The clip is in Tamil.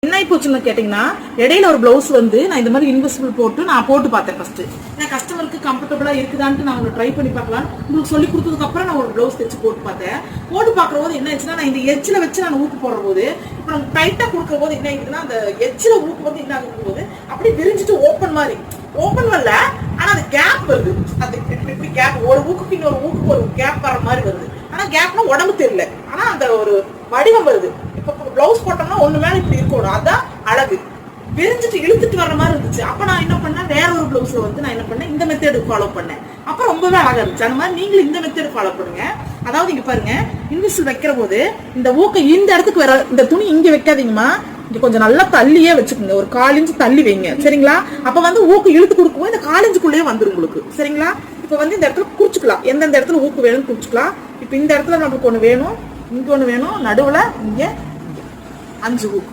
என்ன போச்சுன்னு கேட்டீங்கன்னா, இடையில ஒரு பிளவுஸ் வந்து நான் இந்த மாதிரி இன்விசிபிள் போட்டு நான் போட்டு பார்த்தேன். ஃபர்ஸ்ட் நான் கஸ்டமருக்கு கம்ஃபர்டபுளா இருக்குதான்ட்டு நான் ட்ரை பண்ணி பார்க்கலாம் உங்களுக்கு சொல்லி கொடுத்ததுக்கு அப்புறம் நான் ஒரு பிளவுஸ் தைச்சு போட்டு பார்த்தேன். போட்டு பார்க்குற போது என்ன ஆச்சுன்னா, நான் இந்த எட்ஜில் வச்சு நான் ஊக்கு போடுற போது இப்போ நம்ம டைட்டா கொடுக்குற போது என்ன ஆகுதுன்னா, அந்த எட்ஜில் ஊக்கு வந்து என்ன ஆகும் போது அப்படியே விரிஞ்சிட்டு ஓப்பன் மாதிரி ஓப்பன் வரல, ஆனா அது கேப் வருது. அது இப்படி கேப், ஒரு ஊக்குக்கு இன்னொரு ஊக்கு ஒரு கேப் வர மாதிரி வருது. ஆனா கேப்னா உடம்பு தெரியல, ஆனா அந்த ஒரு வடிவம் வருது. இப்ப பிளவுஸ் போட்டோம்னா ஒண்ணு மேல இப்படி இருக்கணும், அதான் அழகு. விரிஞ்சிட்டு இழுத்துட்டு வர்ற மாதிரி இருந்துச்சு. அப்ப நான் என்ன பண்ணேன், வேற ஒரு பிளவுஸ்ல வந்து நான் என்ன பண்ணேன், இந்த மெத்தேடு ஃபாலோ பண்ணேன். அப்ப ரொம்பவே அழகா இருந்துச்சு. அந்த மாதிரி நீங்களும் இந்த மெத்தேடு ஃபாலோ பண்ணுங்க. அதாவது இங்க பாருங்க, இன்விசில் வைக்கிற போது இந்த ஊக்க இந்த இடத்துக்கு வர, இந்த துணி இங்க வைக்காதீங்கம்மா, இங்க கொஞ்சம் நல்லா தள்ளியே வச்சுக்கோங்க. ஒரு 1/4 இன்ச் தள்ளி வைங்க, சரிங்களா? அப்ப வந்து ஊக்கு இழுத்து கொடுக்கும், இந்த 1/4 இன்ச்சுக்குள்ளேயே வந்துடும் உங்களுக்கு, சரிங்களா? இப்ப வந்து இந்த இடத்துல குறிச்சுக்கலாம், எந்தெந்த இடத்துல ஊக்கு வேணும்னு குறிச்சுக்கலாம். இப்ப இந்த இடத்துல நமக்கு ஒண்ணு வேணும், இங்க ஒண்ணு வேணும், நடுவுல இங்க 5 ஊக்கு.